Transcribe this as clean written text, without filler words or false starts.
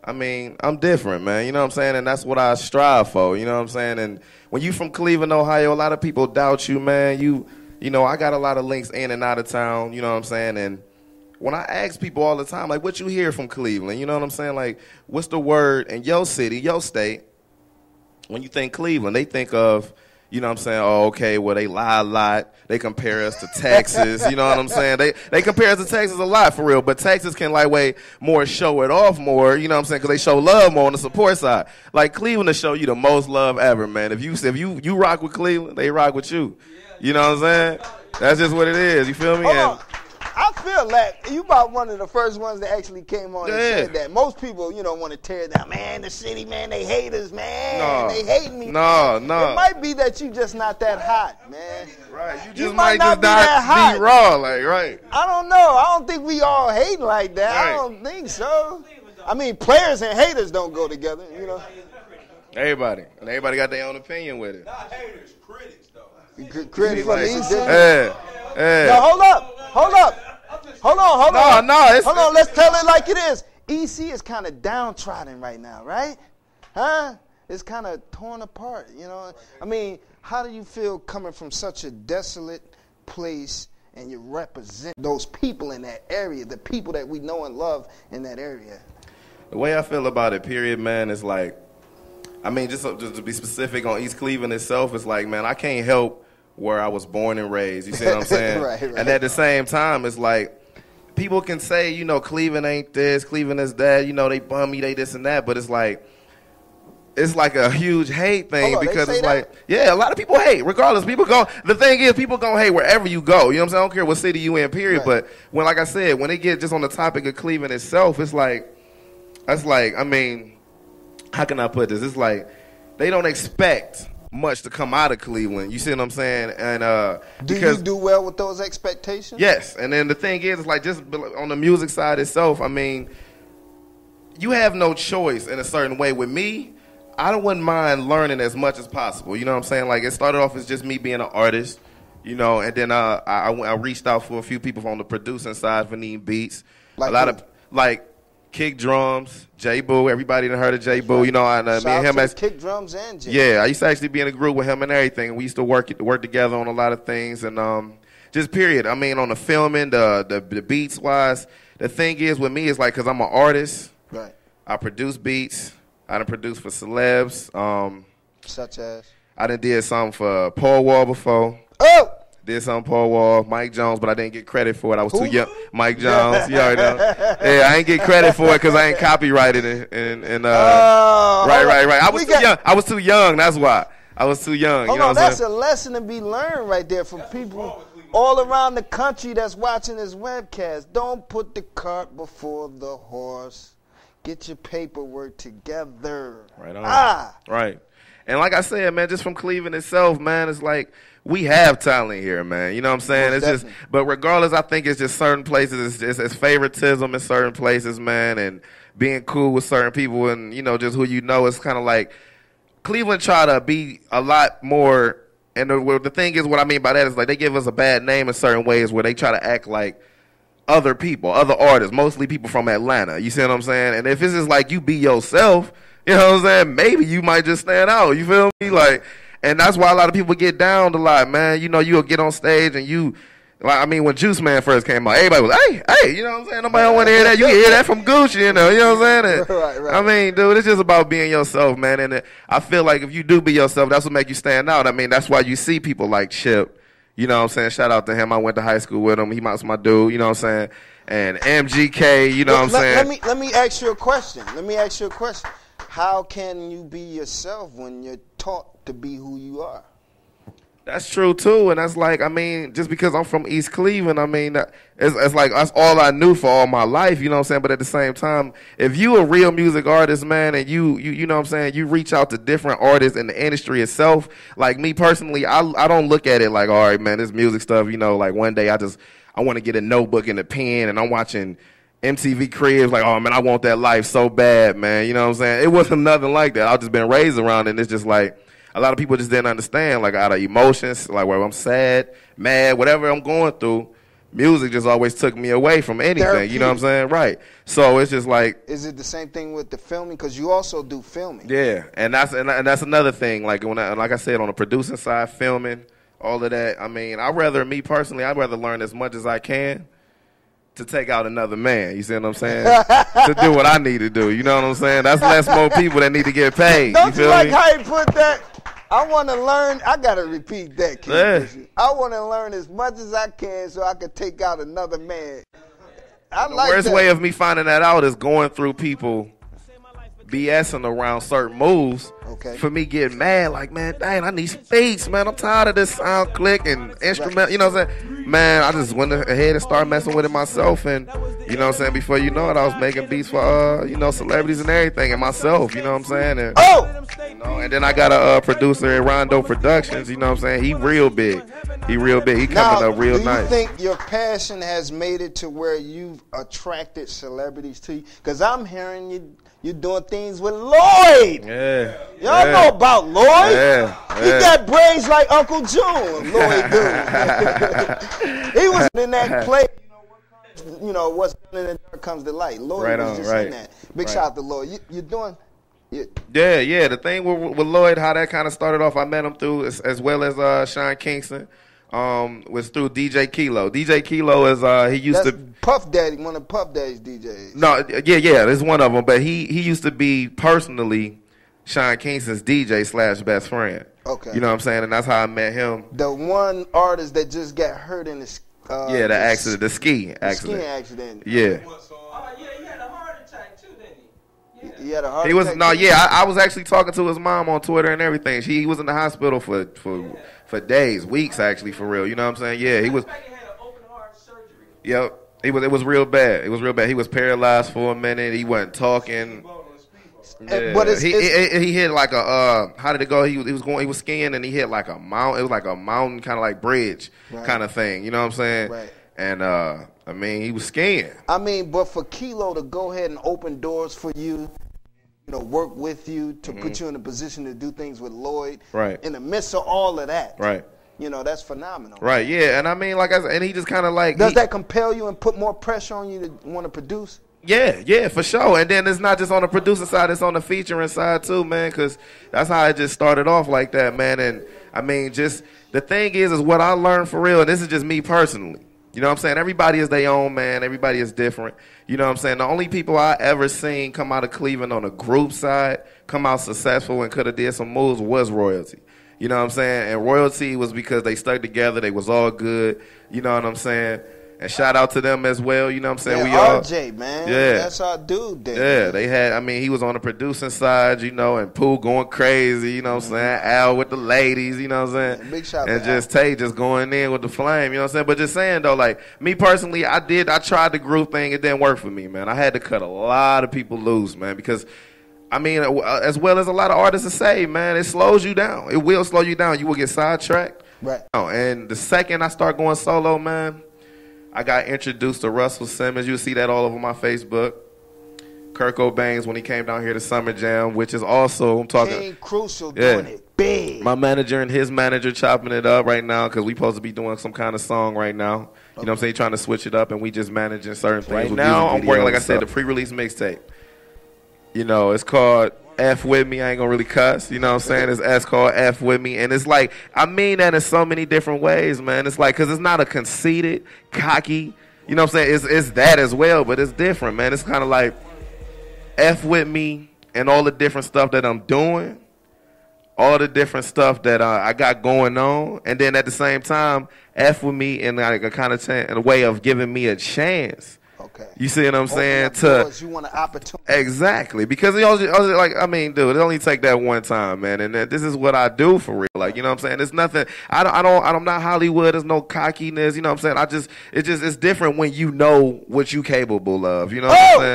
I mean, I'm different, man. You know what I'm saying? And that's what I strive for. You know what I'm saying? And when you from Cleveland, Ohio, a lot of people doubt you, man. You know, I got a lot of links in and out of town. You know what I'm saying? And when I ask people all the time, like, what you hear from Cleveland? You know what I'm saying? Like, what's the word in your city, your state? When you think Cleveland, they think of, you know what I'm saying, oh, okay, well, they lie a lot. They compare us to Texas, you know what I'm saying? They compare us to Texas a lot, for real. But Texas can, like, way more show it off more, you know what I'm saying, because they show love more on the support side. Like, Cleveland will show you the most love ever, man. If you rock with Cleveland, they rock with you. You know what I'm saying? That's just what it is. You feel me? Hold on. I feel like you about one of the first ones that actually came on and said that. Most people, you know, want to tear down. Man, the city, man, they hate us, man. No. They hate me. No. It might be that you just not that hot, man. Right. You You just might might not just be that hot. be raw, like, right. I don't know. I don't think we all hating like that. Right. I don't think so. I mean, players and haters don't go together, you know. Everybody. And everybody got their own opinion with it. Not haters, critics, though. Critics for the East. Yeah. Now, hold up. Hold on. No. Hold on, let's tell it like it is. EC is kind of downtrodden right now, right? Huh? It's kind of torn apart, you know. I mean, how do you feel coming from such a desolate place and you represent those people in that area, the people that we know and love in that area? The way I feel about it, period, man, is like, I mean, just to be specific on East Cleveland itself, it's like, man, I can't help where I was born and raised. You see what I'm saying? Right. And at the same time, it's like, people can say, you know, Cleveland ain't this, Cleveland is that, you know, they bum me, they this and that, but it's like a huge hate thing because it's like, yeah, a lot of people hate, regardless. The thing is, people gonna hate wherever you go. You know what I'm saying? I don't care what city you in, period. Right. But when, like I said, when they get just on the topic of Cleveland itself, it's like, I mean, how can I put this? It's like, they don't expect much to come out of Cleveland. You see what I'm saying? And do you do well with those expectations? Yes. And then the thing is, it's like, just on the music side itself, I mean, you have no choice in a certain way. With me, I wouldn't mind learning as much as possible. You know what I'm saying? Like, it started off as just me being an artist, you know, and then I reached out for a few people on the producing side for needing beats. Like a lot of, like, kick drums, J Boo. Everybody done heard of J Boo. You know, me and him as kick drums and J. Yeah, I used to actually be in a group with him and everything. We used to work together on a lot of things, and just period. I mean, on the filming, the beats wise, the thing is with me is like, cause I'm an artist. Right. I produce beats. I done produced for celebs. Such as? I done did something for Paul Wall before. Oh. Did some Paul Wall, Mike Jones, but I didn't get credit for it. I was too young. Mike Jones, you already know. Yeah, I ain't get credit for it because I ain't copyrighted it. Right. I was too young. That's why. I was too young. Hold on, that's a lesson to be learned right there from people all around the country that's watching this webcast. Don't put the cart before the horse. Get your paperwork together. Right on. Right. And like I said, man, just from Cleveland itself, man, it's like, we have talent here, man. You know what I'm saying? Most it's definitely. just, but regardless, I think it's just certain places. It's favoritism in certain places, man, and being cool with certain people, and you know, just who you know. It's kind of like Cleveland try to be a lot more. And the thing is, what I mean by that is like they give us a bad name in certain ways where they try to act like other people, other artists, mostly people from Atlanta. You see what I'm saying? And if it's just like you be yourself, you know what I'm saying? Maybe you might just stand out. You feel me? Like. And that's why a lot of people get down a lot, man. You know, you'll get on stage and like, I mean, when Juice Man first came out, everybody was, hey, you know what I'm saying? Nobody don't want to hear that. You can hear that from Gucci, you know what I'm saying? And, right. I mean, dude, it's just about being yourself, man. And I feel like if you do be yourself, that's what make you stand out. I mean, that's why you see people like Chip, you know what I'm saying? Shout out to him. I went to high school with him. He was my dude, you know what I'm saying? And MGK, you know what I'm saying? Let me ask you a question. How can you be yourself when you're taught to be who you are? That's true too, and that's like, I mean, just because I'm from East Cleveland, I mean, it's like that's all I knew for all my life, you know what I'm saying? But at the same time, if you a real music artist, man, and you know what I'm saying, you reach out to different artists in the industry itself. Like me personally, I don't look at it like, all right, man, this music stuff, you know, like one day I want to get a notebook and a pen, and I'm watching MTV Cribs, like, oh man, I want that life so bad, man. You know what I'm saying? It wasn't nothing like that. I've just been raised around it, and it's just like, a lot of people just didn't understand, like, out of emotions, like, where I'm sad, mad, whatever I'm going through, music just always took me away from anything. Therapy. You know what I'm saying? Right. So it's just like. Is it the same thing with the filming? Because you also do filming. Yeah, and that's another thing. Like like I said, on the producing side, filming, all of that. I mean, I'd rather learn as much as I can to take out another man. You see what I'm saying? To do what I need to do. You know what I'm saying? That's less more people that need to get paid. Don't you you feel like me? how he put that? I want to learn. I got to repeat that, King. Yeah. I want to learn as much as I can so I can take out another man. I The like worst that. way of me finding that out is going through people BSing around certain moves. Okay. For me getting mad, like, man, dang, I need some beats, man. I'm tired of this sound click and instrument. You know what I'm saying? Man, I just went ahead and started messing with it myself, and you know what I'm saying? Before you know it, I was making beats for celebrities and everything, and myself. You know what I'm saying? And, and then I got a producer at Rondo Productions. You know what I'm saying? He real big. He coming up real nice. Do you think your passion has made it to where you've attracted celebrities to you? Because I'm hearing you're doing things with Lloyd. Yeah. Y'all know about Lloyd? Yeah. He got braids like Uncle June. Lloyd do. He was in that play. You know, what's in the dark comes to light. Lloyd was just in that. Big shout out to Lloyd. You doing? Yeah. The thing with Lloyd, how that kind of started off, I met him through, as well as Sean Kingston, was through DJ Kilo. DJ Kilo is he used to Puff Daddy, one of Puff Daddy's DJs. No, yeah, there's one of them, but he used to be personally Sean Kingston's DJ / best friend. Okay. You know what I'm saying? And that's how I met him. The one artist that just got hurt in the the accident, the ski accident. Ski accident. Yeah. Oh, yeah, he had a heart attack too, didn't he? He had a heart He was attack. I was actually talking to his mom on Twitter and everything. He was in the hospital for days, weeks actually, for real. You know what I'm saying? Yeah, he was. He had an open heart surgery. Yep. It was real bad. It was real bad. He was paralyzed for a minute. He wasn't talking. Yeah. But he hit like a how did it go? He was skiing and he hit like a mountain. It was like a mountain kind of like bridge kind of thing. You know what I'm saying? Right. And I mean, he was skiing. I mean, but for Kilo to go ahead and open doors for you, work with you to put you in a position to do things with Lloyd. Right. In the midst of all of that. Right. That's phenomenal. Right. Yeah. And I mean, like I said, and he just kind of like. Does that compel you and put more pressure on you to want to produce? Yeah, for sure. And then it's not just on the producer side, it's on the featuring side too, man, because that's how it just started off like that, man. And I mean, just the thing is what I learned for real, and this is just me personally. You know what I'm saying? Everybody is their own, man. Everybody is different. You know what I'm saying? The only people I ever seen come out of Cleveland on the group side, come out successful and could have did some moves was Royalty. You know what I'm saying? And Royalty was because they stuck together. They was all good. You know what I'm saying? And shout out to them as well. You know what I'm saying? Yeah, RJ, man. Yeah. That's our dude there. Yeah, they had, I mean, he was on the producing side, and Pooh going crazy, you know what I'm saying? Al with the ladies, you know what I'm saying? Yeah, big shout and to just Tay just going in with the flame, you know what I'm saying? But just saying, though, like, me personally, I tried the group thing. It didn't work for me, man. I had to cut a lot of people loose, man, because, I mean, as well as a lot of artists say, man, it slows you down. It will slow you down. You will get sidetracked. Right. And the second I start going solo, man, I got introduced to Russell Simmons. You'll see that all over my Facebook. Kurt Cobain's when he came down here to Summer Jam, which is also, I'm talking. KingKrucial doing it big. My manager and his manager chopping it up right now because we supposed to be doing some kind of song right now. You know what I'm saying? Trying to switch it up, and we just managing certain things. Right now, I'm working, like I said, the pre-release mixtape. It's called F With Me. I ain't gonna really cuss. You know what I'm saying? It's called F With Me. And it's like, I mean that in so many different ways, man. It's like, because it's not a conceited, cocky, you know what I'm saying? It's that as well, but it's different, man. It's kind of like F With Me and all the different stuff that I'm doing, all the different stuff that I got going on. And then at the same time, F With Me in like a kind of in a way of giving me a chance. Okay. You see what I'm saying? You want an opportunity. Exactly, because like, I mean, dude, it only take that one time, man, and this is what I do for real. Like, you know what I'm saying? It's nothing. I'm not Hollywood. There's no cockiness. You know what I'm saying? It's different when you know what you capable of. You know what I'm saying?